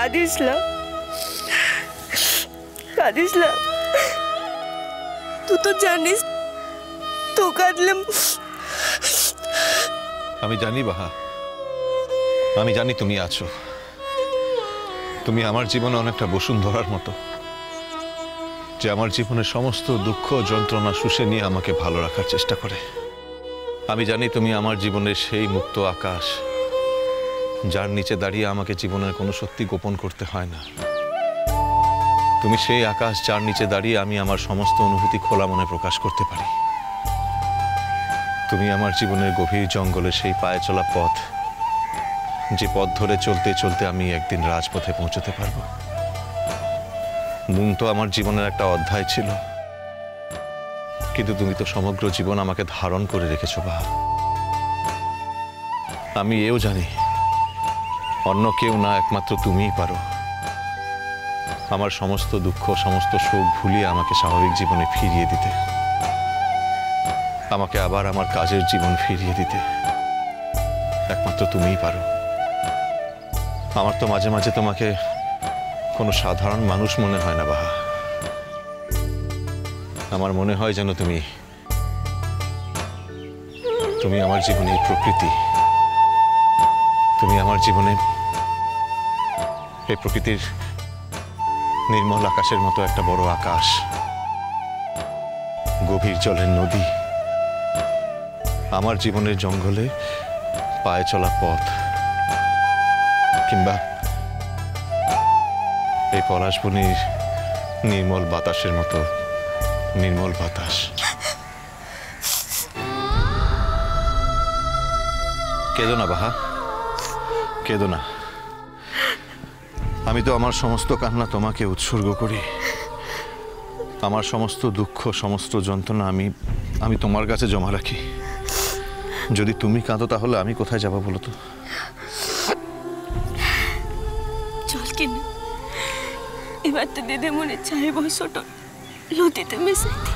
কাঁদিস না, কাঁদিস না। তুই তো জানিস তো কাঁদলে। আমি জানি বাহা, আমি জানি তুমি আছো। তুমি আমার জীবনে অনেকটা বসুন্ধরার মতো, যে আমার জীবনের সমস্ত দুঃখ যন্ত্রণা শুষে নিয়ে আমাকে ভালো রাখার চেষ্টা করে। আমি জানি তুমি আমার জীবনের সেই মুক্ত আকাশ, যার নিচে দাঁড়িয়ে আমাকে জীবনের কোনো সত্যি গোপন করতে হয় না। তুমি সেই আকাশ যার নিচে দাঁড়িয়ে আমি আমার সমস্ত অনুভূতি খোলা মনে প্রকাশ করতে পারি। তুমি আমার জীবনের গভীর জঙ্গলে সেই পায়ে চলা পথ, যে পথ ধরে চলতে চলতে আমি একদিন রাজপথে পৌঁছতে পারবো। মুন তো আমার জীবনের একটা অধ্যায় ছিল, কিন্তু তুমি তো সমগ্র জীবন আমাকে ধারণ করে রেখেছো বাহা। আমি এও জানি অন্য কেউ না, একমাত্র তুমিই পারো আমার সমস্ত দুঃখ সমস্ত শোক ভুলিয়ে আমাকে স্বাভাবিক জীবনে ফিরিয়ে দিতে, আমাকে আবার আমার কাজের জীবন ফিরিয়ে দিতে। একমাত্র তুমিই পারো। আমার তো মাঝে মাঝে তোমাকে কোনো সাধারণ মানুষ মনে হয় না বাহা। আমার মনে হয় যেন তুমি তুমি আমার জীবনের প্রকৃতি। তুমি আমার জীবনে এই প্রকৃতির নির্মল আকাশের মতো একটা বড় আকাশ, গভীর জলের নদী, আমার জীবনের জঙ্গলে পায়ে চলা পথ, কিংবা এই পলাশবনির নির্মল বাতাসের মতো নির্মল বাতাস। কেঁদো না বাহা, কেঁদো না। আমি তো আমার সমস্ত কান্না তোমাকে উৎসর্গ করি। আমার সমস্ত দুঃখ সমস্ত যন্ত্রণা আমি তোমার কাছে জমা রাখি। যদি তুমি কাঁদো তাহলে আমি কোথায় যাবো বলো তো? চল কিনা এবার তো দিদি মনে চাইব ছোট নদীতে মিশাইতে।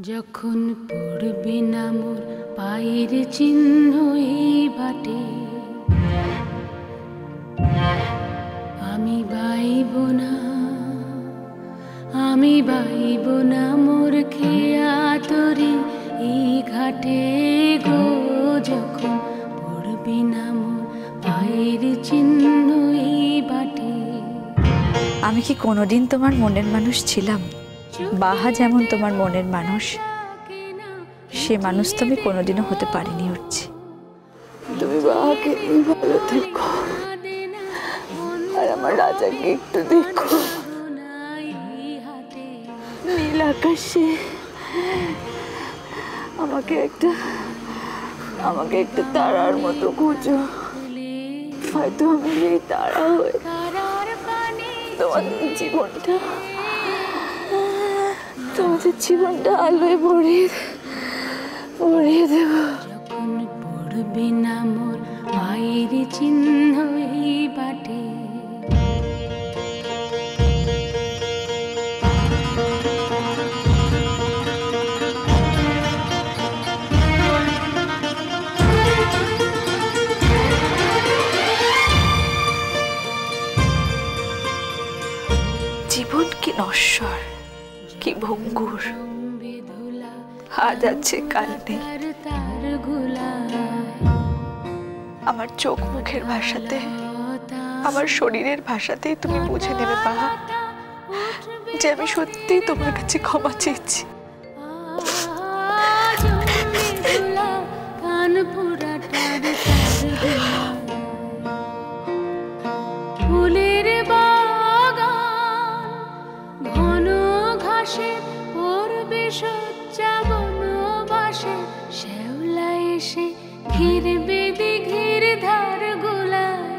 যখন পড়বে না মোর পায়ের চিহ্ন এই বাটে, আমি বাইব না, আমি বাইব না মোর খেয়া তরি এই ঘাটে গো। যখন পড়বে না মোর পায়ের চিহ্ন এই বাটে। আমি কি কোনোদিন তোমার মনের মানুষ ছিলাম? বাহা যেমন তোমার মনের মানুষ, সে মানুষ তো আমি কোনোদিনও হতে পারিনি। হচ্ছে তুমি বাবাকে ভালো থেকো, আর আমার রাজাকে একটু দেখো। নীল আকাশে আমাকে একটা তারার মতো খুঁজো। হয়তো আমি এই তারা হয়ে তোমাদের জীবনটা আলোয় ভরিয়ে দেব। যখন পড়বে না মোর পায়ের চিহ্ন এই বাটে। জীবন কি নশ্বর, কি ভঙ্গুর, আজ আছে কাল নেই। আমার চোখ মুখের ভাষাতে, আমার শরীরের ভাষাতেই তুমি বুঝে নেবে বাহা যে আমি সত্যিই তোমার কাছে ক্ষমা চেয়েছি। ফুলের বাগান ঘন ঘাসে পড়বে সজ্জা বনবাসে, শ্যাওলা এসে ঘিরবে দিঘির ধার গোলায়।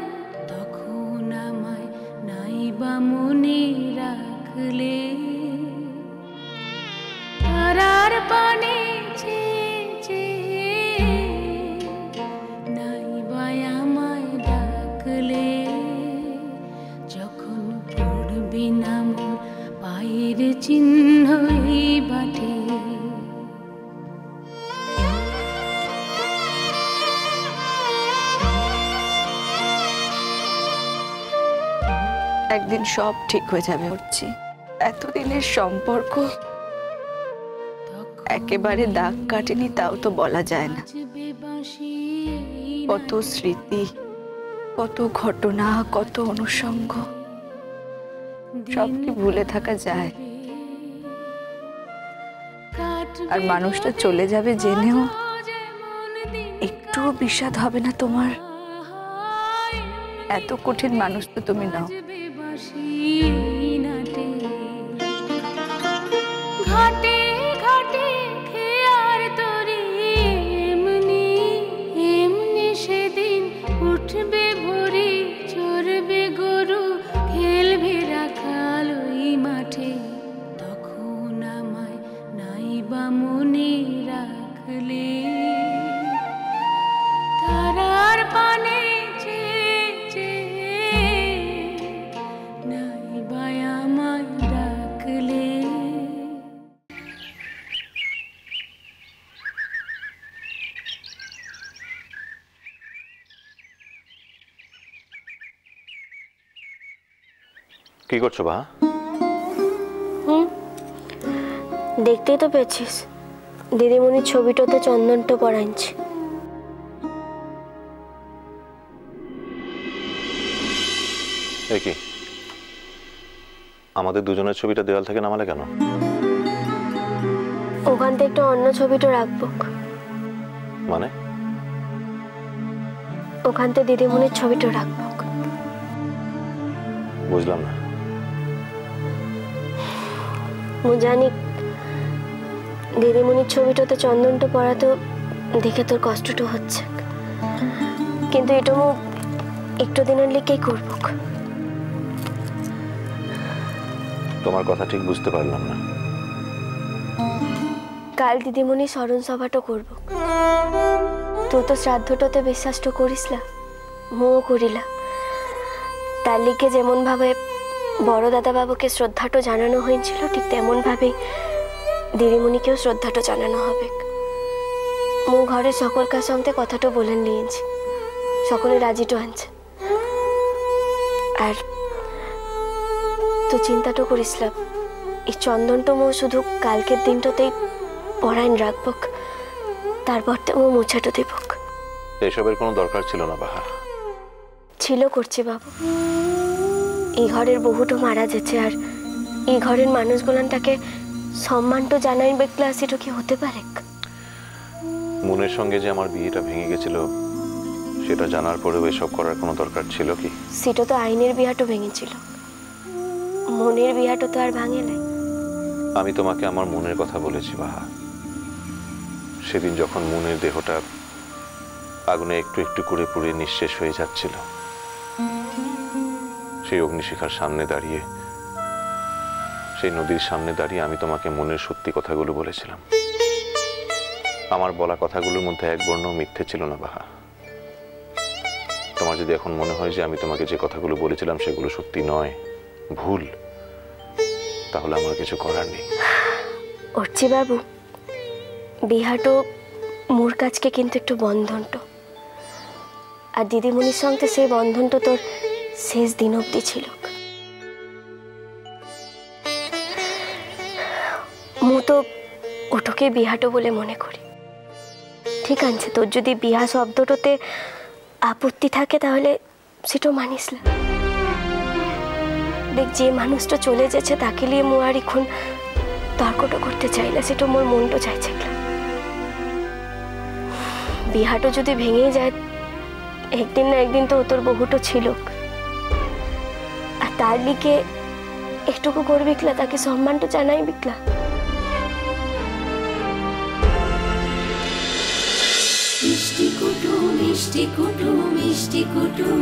তখন আমায় নাইবা মনে রাখলে, তারার পানে নাইবা আমায় ডাকলে। যখন পড়বে না মোর পায়ের চিহ্ন এই বাটে। একদিন সব ঠিক হয়ে যাবে হচ্ছে। এতদিনের সম্পর্ক একেবারে দাগ কাটেনি তাও তো বলা যায় না। কত স্মৃতি, কত ঘটনা, কত অনুষঙ্গ, সব কি ভুলে থাকা যায়? আর মানুষটা চলে যাবে জেনেও একটুও বিষাদ হবে না তোমার? এত কঠিন মানুষ তো তুমি নাও। ঘাটে ঘাটে খেয়ার তরি এমনি এমনি সেদিন উঠবে ভরি, চড়বে গরু, খেলবে রাখাল ওই মাঠে। তখন আমায় নাইবা মনে রাখলে, তারার পানে চেয়ে চেয়ে নাইবা আমায় ডাকলে। কি করছো বা? দেখতেই তো পেয়েছিস, দিদিমণির ছবিটাতে চন্দনটা পরাইছি। কি আমাদের দুজনের ছবিটা দেওয়াল থেকে নামালে কেন? ওখান থেকে একটা অন্য ছবিটা রাখবো। মানে? ওখান থেকে দিদিমণির ছবিটা রাখবো। বুঝলাম না। জানি দিদিমণির ছবিটাতে চন্দনটা পরাতে দেখে তোর কষ্টটা হচ্ছে, কিন্তু এটা একটু দিনের লিখেই করব। তোমার কথা ঠিক বুঝতে পারলাম না। কাল দিদিমণি স্মরণ সভাটা করব। তুই তো শ্রাদ্ধটাতে বিশ্বাসটা করিস না, মও করিলা। তার লিখে যেমন ভাবে বড় দাদা বাবুকে শ্রদ্ধাটা জানানো হয়েছিল, ঠিক তেমন ভাবেই দিদিমণিকেও শ্রদ্ধাটা জানানো হবে। মো ঘরের সকলকার সঙ্গে কথাটা বলে নিয়েছি, সকলে রাজিটো আনছে। আর তুই চিন্তাটা করিস না, এই চন্দনটা মো শুধু কালকের দিনটাতেই পরায়ণ রাখব, তারপর তো মো মুছাটা দিব। এসবের কোনো দরকার ছিল না বাহা। ছিল করছি বাবু, এই ঘরের বহুটো মারা যেছে, আর এই ঘরের মানুষগুলানটাকে সম্মানটা জানাই বেকলা সেটা কি হতে পারে? মনের সঙ্গে যে আমার বিয়েটা ভেঙে গেছিল সেটা জানার পরেও এসব করার কোনো দরকার ছিল কি? সেটা তো আইনের বিয়াটা ভেঙেছিল, মনের বিয়াটা তো আর ভাঙে নাই। আমি তোমাকে আমার মনের কথা বলেছি বাহা। সেদিন যখন মনের দেহটা আগুনে একটু একটু করে পুড়ে নিঃশেষ হয়ে যাচ্ছিল, সেই অগ্নিশিখার সামনে দাঁড়িয়ে, সেই নদীর সামনে দাঁড়িয়ে আমি তোমাকে মনের সত্যি কথাগুলো বলেছিলাম। আমার বলা কথাগুলোর মধ্যে এক বর্ণ মিথ্যে ছিল না বাহা। তোমার যদি এখন মনে হয় যে আমি তোমাকে যে কথাগুলো বলেছিলাম সেগুলো সত্যি নয়, ভুল, তাহলে আমার কিছু করার নেই। অর্চি বাবু, বিহাটো মোর কাছকে কিন্তু একটু বন্ধনটো, আর দিদিমণির সঙ্গে সেই বন্ধনটা তোর শেষ দিন অব্দি ছিল। মু তো ওটাকে বিহাটো বলে মনে করি। ঠিক আছে, তোর যদি বিহা শব্দটাতে আপত্তি থাকে তাহলে সেটা মানিস না। দেখ, যে মানুষটা চলে যাচ্ছে তাকে নিয়ে মু আর এখন তর্কটা করতে চাই না, সেটা মোর মনটা চাইছে। বিহাটা যদি ভেঙে যায়, একদিন না একদিন তো তোর বহুটো ছিল, আর তার লিগে একটুকু করবি কিলা, তাকে সম্মানটা জানাই বিকলা। মিষ্টি কুটুম মিষ্টি কুটুম মিষ্টি কুটুম।